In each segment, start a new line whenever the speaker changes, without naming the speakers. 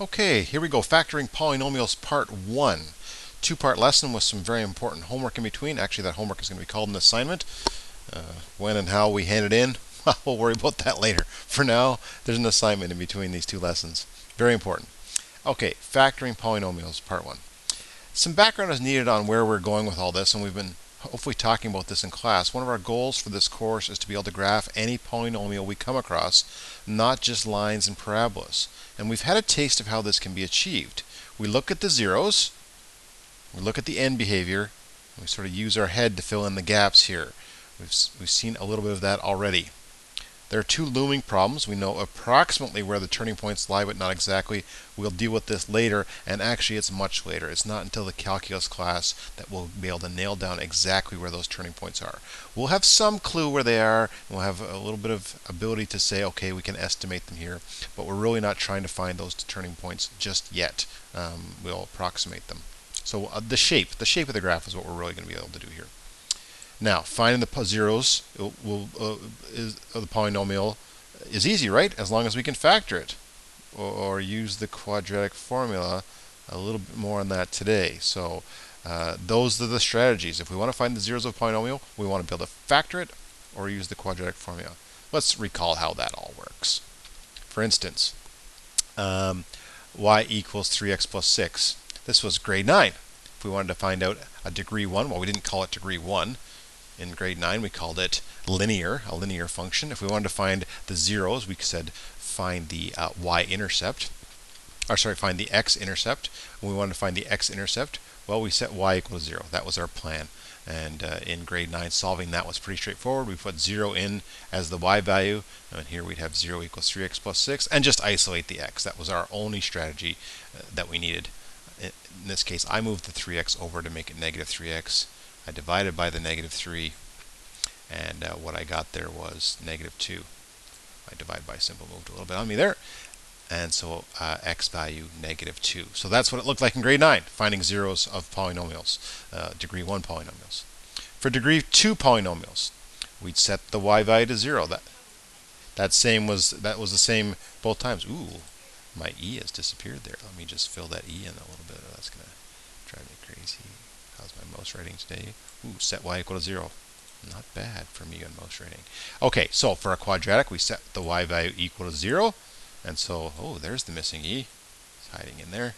Okay, here we go. Factoring polynomials part 1. Two-part lesson with some very important homework in between. Actually, that homework is going to be called an assignment. When and how we hand it in, we'll worry about that later. For now, there's an assignment in between these two lessons. Very important. Okay, factoring polynomials part 1. Some background is needed on where we're going with all this, and we've been hopefully talking about this in class. One of our goals for this course is to be able to graph any polynomial we come across, not just lines and parabolas. And we've had a taste of how this can be achieved. We look at the zeros, we look at the end behavior, and we sort of use our head to fill in the gaps here. We've seen a little bit of that already. There are two looming problems. We know approximately where the turning points lie, but not exactly. We'll deal with this later, and actually it's much later. It's not until the calculus class that we'll be able to nail down exactly where those turning points are. We'll have some clue where they are, and we'll have a little bit of ability to say, okay, we can estimate them here, but we're really not trying to find those turning points just yet. We'll approximate them. So the shape of the graph is what we're really going to be able to do here. Now, finding the zeros of the polynomial is easy, right? As long as we can factor it or use the quadratic formula. A little bit more on that today. So those are the strategies. If we want to find the zeros of a polynomial, we want to be able to factor it or use the quadratic formula. Let's recall how that all works. For instance, y equals 3x plus 6. This was grade 9. If we wanted to find out a degree 1, well, we didn't call it degree 1. In grade 9, we called it linear, a linear function. If we wanted to find the zeros, we said find the y-intercept. Find the x-intercept. When we wanted to find the x-intercept, well, we set y equal to 0. That was our plan. And in grade 9, solving that was pretty straightforward. We put 0 in as the y value, and here we'd have 0 equals 3x plus 6, and just isolate the x. That was our only strategy that we needed. In this case, I moved the 3x over to make it negative 3x. I divided by the negative 3, and what I got there was negative 2. I divide by symbol moved a little bit on me there, and so x value negative 2. So that's what it looked like in grade 9, finding zeros of polynomials, degree 1 polynomials. For degree 2 polynomials, we'd set the y value to 0. That was the same both times. Ooh, my e has disappeared there. Let me just fill that e in a little bit. That's going to drive me crazy. How's my mouse writing today? Ooh, set y equal to 0. Not bad for me on mouse writing. Okay, so for a quadratic, we set the y value equal to 0. And so, oh, there's the missing e. It's hiding in there.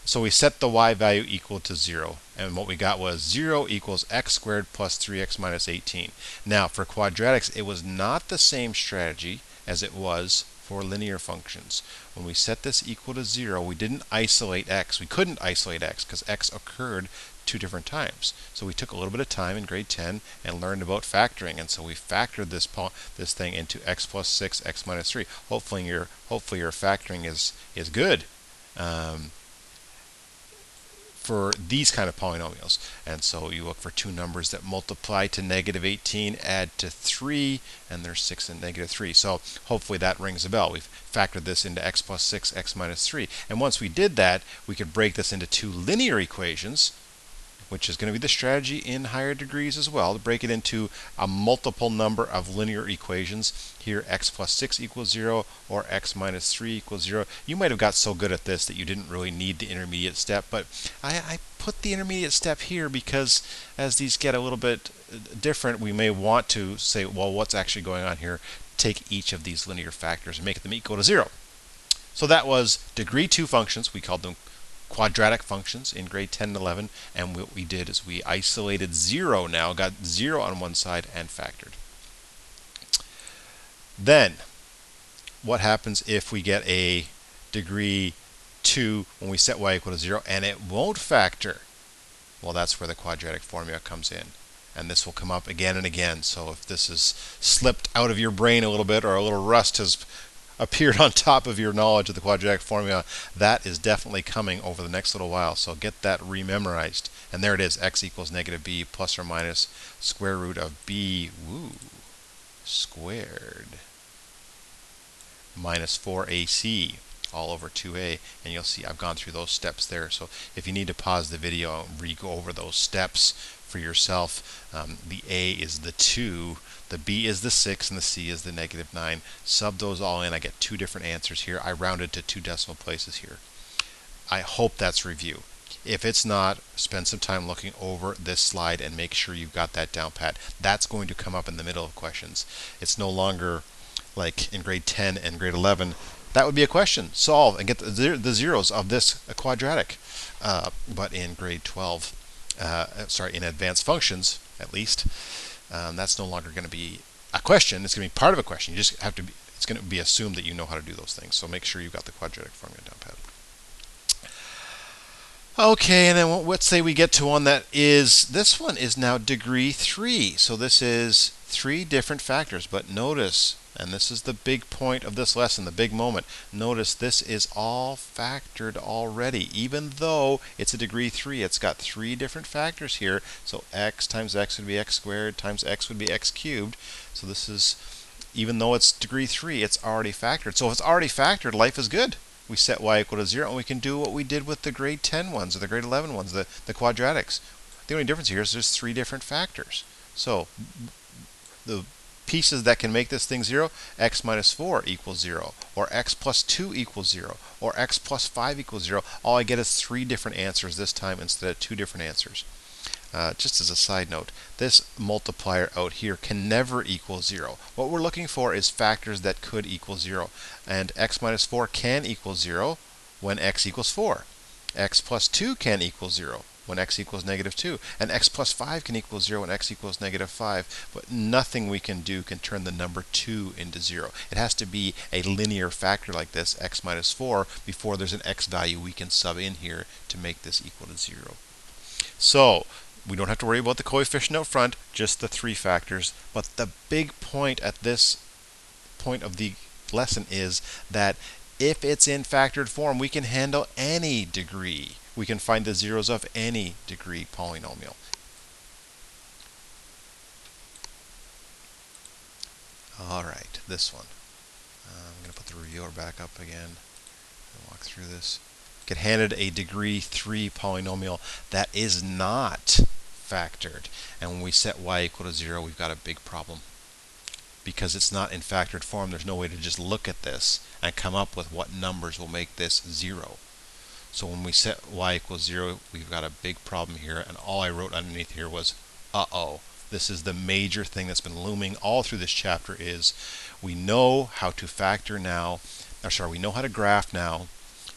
So we set the y value equal to 0. And what we got was 0 equals x squared plus 3x minus 18. Now, for quadratics, it was not the same strategy as it was for linear functions. When we set this equal to 0, we didn't isolate x. We couldn't isolate x because x occurred 2 different times. So we took a little bit of time in grade 10 and learned about factoring, and so we factored this thing into x plus 6, x minus 3. Hopefully your factoring is good for these kind of polynomials. And so you look for two numbers that multiply to negative 18, add to 3, and there's 6 and negative 3. So hopefully that rings a bell. We've factored this into x plus 6, x minus 3. And once we did that, we could break this into two linear equations, which is going to be the strategy in higher degrees as well, to break it into a multiple number of linear equations. Here, x plus 6 equals 0, or x minus 3 equals 0. You might have got so good at this that you didn't really need the intermediate step, but I put the intermediate step here because as these get a little bit different, we may want to say, well, what's actually going on here? Take each of these linear factors and make them equal to 0. So that was degree 2 functions. We called them quadratic functions in grade 10 and 11, and what we did is we isolated 0 now, got 0 on one side and factored. Then, what happens if we get a degree 2 when we set y equal to 0 and it won't factor? Well, that's where the quadratic formula comes in. And this will come up again and again. So if this has slipped out of your brain a little bit, or a little rust has appeared on top of your knowledge of the quadratic formula, that is definitely coming over the next little while. So get that rememorized. And there it is, x equals negative b plus or minus square root of b squared minus 4ac all over 2a. And you'll see I've gone through those steps there. So if you need to pause the video and re-go over those steps for yourself. The A is the 2, the B is the 6, and the C is the -9. Sub those all in. I get two different answers here. I rounded to 2 decimal places here. I hope that's review. If it's not, spend some time looking over this slide and make sure you've got that down pat. That's going to come up in the middle of questions. It's no longer like in grade 10 and grade 11. That would be a question. Solve and get the zeros of this quadratic. But in grade 12, in advanced functions, at least, that's no longer going to be a question. It's going to be part of a question. You just have to be, it's going to be assumed that you know how to do those things. So make sure you've got the quadratic formula down pat. Okay, and then let's say we get to one that is, this one is now degree 3. So this is 3 different factors. But notice, and this is the big point of this lesson, the big moment, notice this is all factored already. Even though it's a degree 3, it's got 3 different factors here. So x times x would be x squared times x would be x cubed. So this is, even though it's degree 3, it's already factored. So if it's already factored, life is good. We set y equal to 0, and we can do what we did with the grade 10 ones or the grade 11 ones, the quadratics. The only difference here is there's 3 different factors. So the pieces that can make this thing 0, x minus 4 equals 0, or x plus 2 equals 0, or x plus 5 equals 0. All I get is 3 different answers this time instead of 2 different answers. Just as a side note, this multiplier out here can never equal 0. What we're looking for is factors that could equal 0. And x minus 4 can equal 0 when x equals 4. X plus 2 can equal 0 when x equals -2. And x plus 5 can equal 0 when x equals -5. But nothing we can do can turn the number 2 into 0. It has to be a linear factor like this, x minus 4, before there's an x value we can sub in here to make this equal to 0. So we don't have to worry about the coefficient out front, just the 3 factors. But the big point at this point of the lesson is that if it's in factored form, we can handle any degree. We can find the zeros of any degree polynomial. All right, this one. I'm going to put the reviewer back up again and walk through this. Get handed a degree 3 polynomial that is not factored. And when we set y equal to 0, we've got a big problem. Because it's not in factored form, there's no way to just look at this and come up with what numbers will make this 0. So when we set y equals 0, we've got a big problem here. And all I wrote underneath here was, uh-oh. This is the major thing that's been looming all through this chapter is we know how to factor now, we know how to graph now.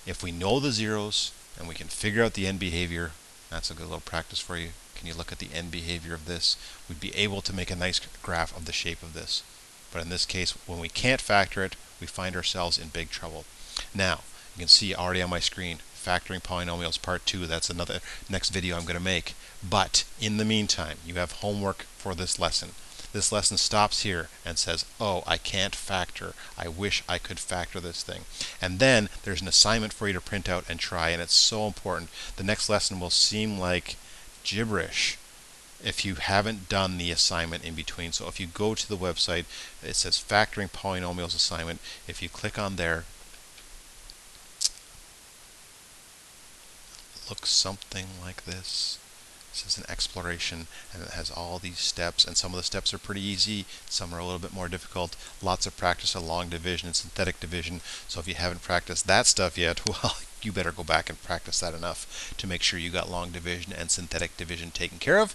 If we know the zeros and we can figure out the end behavior, that's a good little practice for you. Can you look at the end behavior of this? We'd be able to make a nice graph of the shape of this. But in this case, when we can't factor it, we find ourselves in big trouble. Now, you can see already on my screen, factoring polynomials part 2. That's another next video I'm going to make. But in the meantime, you have homework for this lesson. This lesson stops here and says, oh, I can't factor. I wish I could factor this thing. And then there's an assignment for you to print out and try, and it's so important. The next lesson will seem like gibberish if you haven't done the assignment in between. So if you go to the website, it says Factoring Polynomials Assignment. If you click on there, it looks something like this. This is an exploration, and it has all these steps, and some of the steps are pretty easy, some are a little bit more difficult. Lots of practice on long division and synthetic division. So if you haven't practiced that stuff yet, well, you better go back and practice that enough to make sure you got long division and synthetic division taken care of.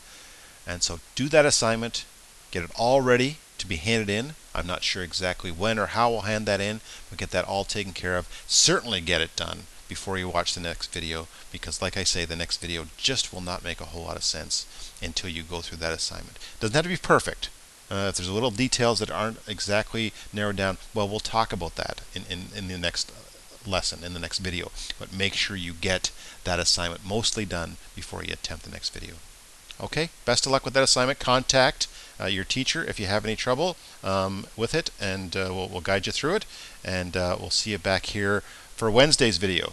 And so do that assignment, get it all ready to be handed in. I'm not sure exactly when or how we'll hand that in, but get that all taken care of. Certainly get it done before you watch the next video, because like I say, the next video just will not make a whole lot of sense until you go through that assignment. Doesn't have to be perfect. If there's little details that aren't exactly narrowed down, well, we'll talk about that in the next lesson, in the next video. But make sure you get that assignment mostly done before you attempt the next video. Okay, best of luck with that assignment. Contact your teacher if you have any trouble with it, and we'll guide you through it. And we'll see you back here for Wednesday's video.